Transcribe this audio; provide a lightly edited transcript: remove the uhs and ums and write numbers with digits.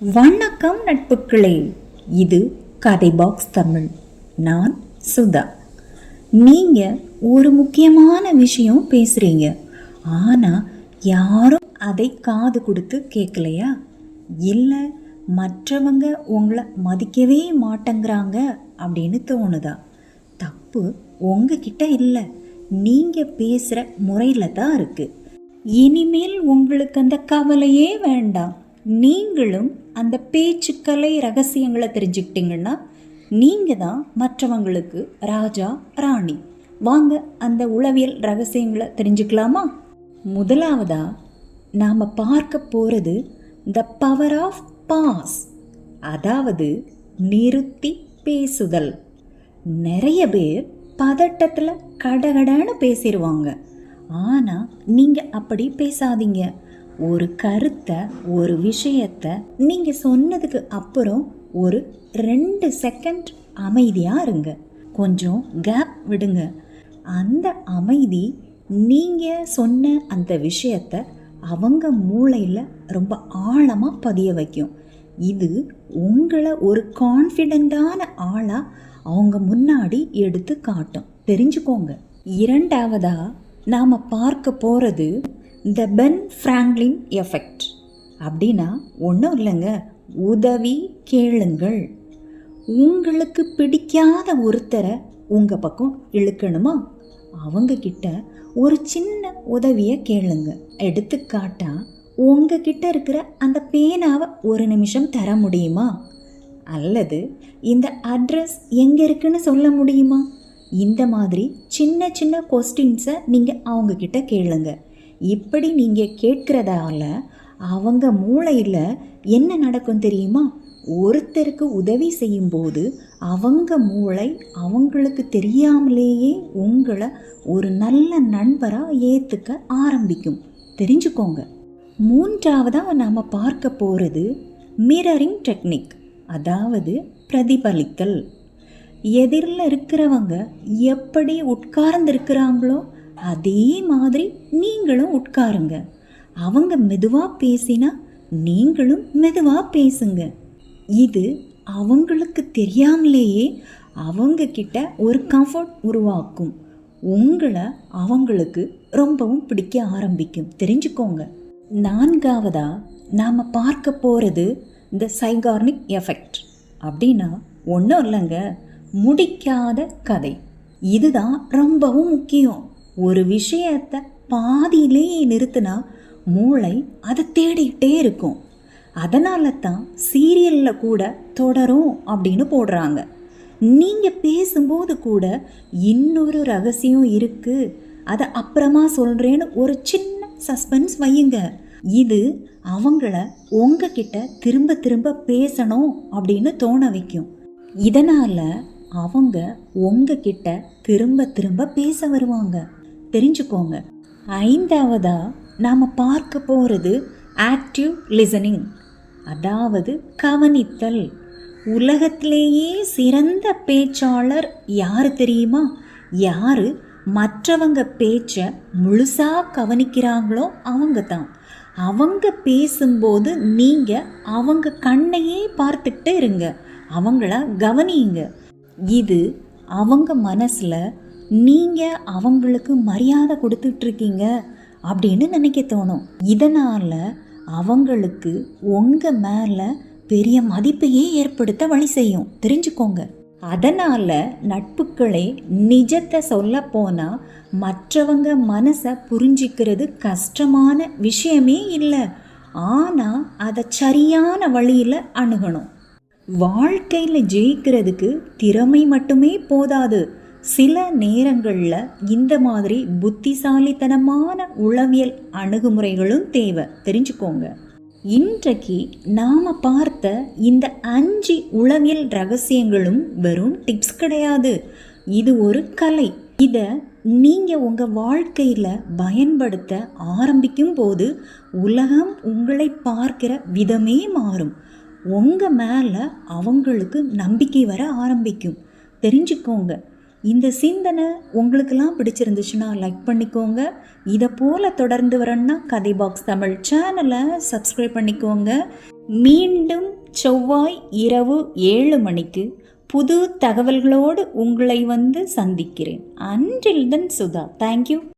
வணக்கம் நட்புகளே, இது கதை பாக்ஸ் தமிழ். நான் சுதா. நீங்கள் ஒரு முக்கியமான விஷயம் பேசுகிறீங்க, ஆனால் யாரும் அதை காது கொடுத்து கேட்கலையா? இல்லை மற்றவங்க உங்களை மதிக்கவே மாட்டேங்கிறாங்க அப்படின்னு தோணுதா? தப்பு உங்ககிட்ட இல்லை, நீங்கள் பேசுகிற முறையில் தான் இருக்குது. இனிமேல் உங்களுக்கு அந்த கவலையே வேண்டாம். நீங்களும் அந்த பேச்சுக்கலை ரகசியங்களை தெரிஞ்சுக்கிட்டீங்கன்னா நீங்கள் தான் மற்றவங்களுக்கு ராஜா ராணி. வாங்க அந்த உளவியல் ரகசியங்களை தெரிஞ்சுக்கலாமா? முதலாவதா நாம் பார்க்க போகிறது த பவர் ஆஃப் பாஸ், அதாவது நிறுத்தி பேசுதல். நிறைய பேர் பதட்டத்தில் கடகடன்னு பேசிடுவாங்க, ஆனால் நீங்கள் அப்படி பேசாதீங்க. ஒரு கருத்தை, ஒரு விஷயத்தை நீங்கள் சொன்னதுக்கு அப்புறம் ஒரு 2 செகண்ட் அமைதியாக இருங்க. கொஞ்சம் கேப் விடுங்க. அந்த அமைதி நீங்கள் சொன்ன அந்த விஷயத்தை அவங்க மூளையில் ரொம்ப ஆழமாக பதிய வைக்கும். இது உங்களை ஒரு கான்ஃபிடென்ட்டான ஆளாக அவங்க முன்னாடி எடுத்து காட்டும், தெரிஞ்சுக்கோங்க. இரண்டாவதாக நாம் பார்க்க போகிறது த பென் ஃப்ராங்க்லின் எஃபெக்ட். அப்படின்னா ஒன்றும் இல்லைங்க, உதவி கேளுங்கள். உங்களுக்கு பிடிக்காத ஒருத்தரை உங்கள் பக்கம் இழுக்கணுமா? அவங்கக்கிட்ட ஒரு சின்ன உதவியை கேளுங்க. எடுத்துக்காட்டா, உங்ககிட்ட இருக்கிற அந்த பேனாவை ஒரு நிமிஷம் தர முடியுமா? அல்லது இந்த அட்ரஸ் எங்கே இருக்குன்னு சொல்ல முடியுமா? இந்த மாதிரி சின்ன சின்ன கொஸ்டின்ஸை நீங்கள் அவங்கக்கிட்ட கேளுங்க. இப்படி நீங்கள் கேட்குறதால அவங்க மூளையில் என்ன நடக்கும் தெரியுமா? ஒருத்தருக்கு உதவி செய்யும்போது அவங்க மூளை அவங்களுக்கு தெரியாமலேயே உங்களை ஒரு நல்ல நண்பராக ஏற்றுக்க ஆரம்பிக்கும், தெரிஞ்சுக்கோங்க. மூன்றாவதாக நாம் பார்க்க போகிறது மிரரிங் டெக்னிக், அதாவது பிரதிபலித்தல். எதிரில் இருக்கிறவங்க எப்படி உட்கார்ந்துருக்கிறாங்களோ அதே மாதிரி நீங்களும் உட்காருங்க. அவங்க மெதுவாக பேசினா நீங்களும் மெதுவாக பேசுங்க. இது அவங்களுக்கு தெரியாமலேயே அவங்கக்கிட்ட ஒரு கம்ஃபர்ட் உருவாக்கும். உங்களை அவங்களுக்கு ரொம்பவும் பிடிக்க ஆரம்பிக்கும், தெரிஞ்சுக்கோங்க. நான்காவதாக நாம் பார்க்க போகிறது இந்த சைகார்னிக் எஃபெக்ட். அப்படின்னா ஒன்றும் இல்லைங்க, முடிக்காத கதை. இதுதான் ரொம்பவும் முக்கியம். ஒரு விஷயத்தை பாதியிலேயே நிறுத்தினா மூளை அதை தேடிக்கிட்டே இருக்கும். அதனால தான் சீரியலில் கூட தொடரும் அப்படின்னு போடுறாங்க. நீங்கள் பேசும்போது கூட இன்னொரு ரகசியம் இருக்குது, அதை அப்புறமா சொல்கிறேன்னு ஒரு சின்ன சஸ்பென்ஸ் வையுங்க. இது அவங்கள உங்ககிட்ட திரும்ப திரும்ப பேசணும் அப்படின்னு தோண வைக்கும். இதனால் அவங்க உங்ககிட்ட திரும்ப திரும்ப பேச வருவாங்க, தெரிஞ்சுக்கோங்க. ஐந்தாவதாக நாம் பார்க்க போகிறது ஆக்டிவ் லிசனிங், அதாவது கவனித்தல். உலகத்திலேயே சிறந்த பேச்சாளர் யார் தெரியுமா? யார் மற்றவங்க பேச்சை முழுசாக கவனிக்கிறாங்களோ அவங்க தான். அவங்க பேசும்போது நீங்கள் அவங்க கண்ணையே பார்த்துக்கிட்டே இருங்க, அவங்கள கவனியுங்க. இது அவங்க மனசில் நீங்கள் அவங்களுக்கு மரியாதை கொடுத்துட்ருக்கீங்க அப்படின்னு நினைக்க தோணும். இதனால் அவங்களுக்கு உங்கள் மேலே பெரிய மதிப்பையே ஏற்படுத்த வழி செய்யும், தெரிஞ்சுக்கோங்க. அதனால் நட்புக்களே, நிஜத்தை சொல்ல போனால் மற்றவங்க மனசை புரிஞ்சிக்கிறது கஷ்டமான விஷயமே இல்லை. ஆனால் அதை சரியான வழியில் அணுகணும். வாழ்க்கையில் ஜெயிக்கிறதுக்கு திறமை மட்டுமே போதாது. சில நேரங்களில் இந்த மாதிரி புத்திசாலித்தனமான உளவியல் அணுகுமுறைகளும் தேவை, தெரிஞ்சுக்கோங்க. இன்றைக்கு நாம் பார்த்த இந்த 5 உளவியல் ரகசியங்களும் வெறும் டிப்ஸ் கிடையாது, இது ஒரு கலை. இதை நீங்கள் உங்கள் வாழ்க்கையில் பயன்படுத்த ஆரம்பிக்கும் போது உலகம் உங்களை பார்க்கிற விதமே மாறும். உங்கள் மேலே அவங்களுக்கு நம்பிக்கை வர ஆரம்பிக்கும், தெரிஞ்சுக்கோங்க. இந்த சிந்தனை உங்களுக்கெல்லாம் பிடிச்சிருந்துச்சுன்னா லைக் பண்ணிக்கோங்க. இதை போல் தொடர்ந்து வரணுன்னா கதை பாக்ஸ் தமிழ் சேனலை சப்ஸ்கிரைப் பண்ணிக்கோங்க. மீண்டும் செவ்வாய் இரவு 7 மணிக்கு புது தகவல்களோடு உங்களை வந்து சந்திக்கிறேன். அன்றில் தென் சுதா. தேங்க்யூ.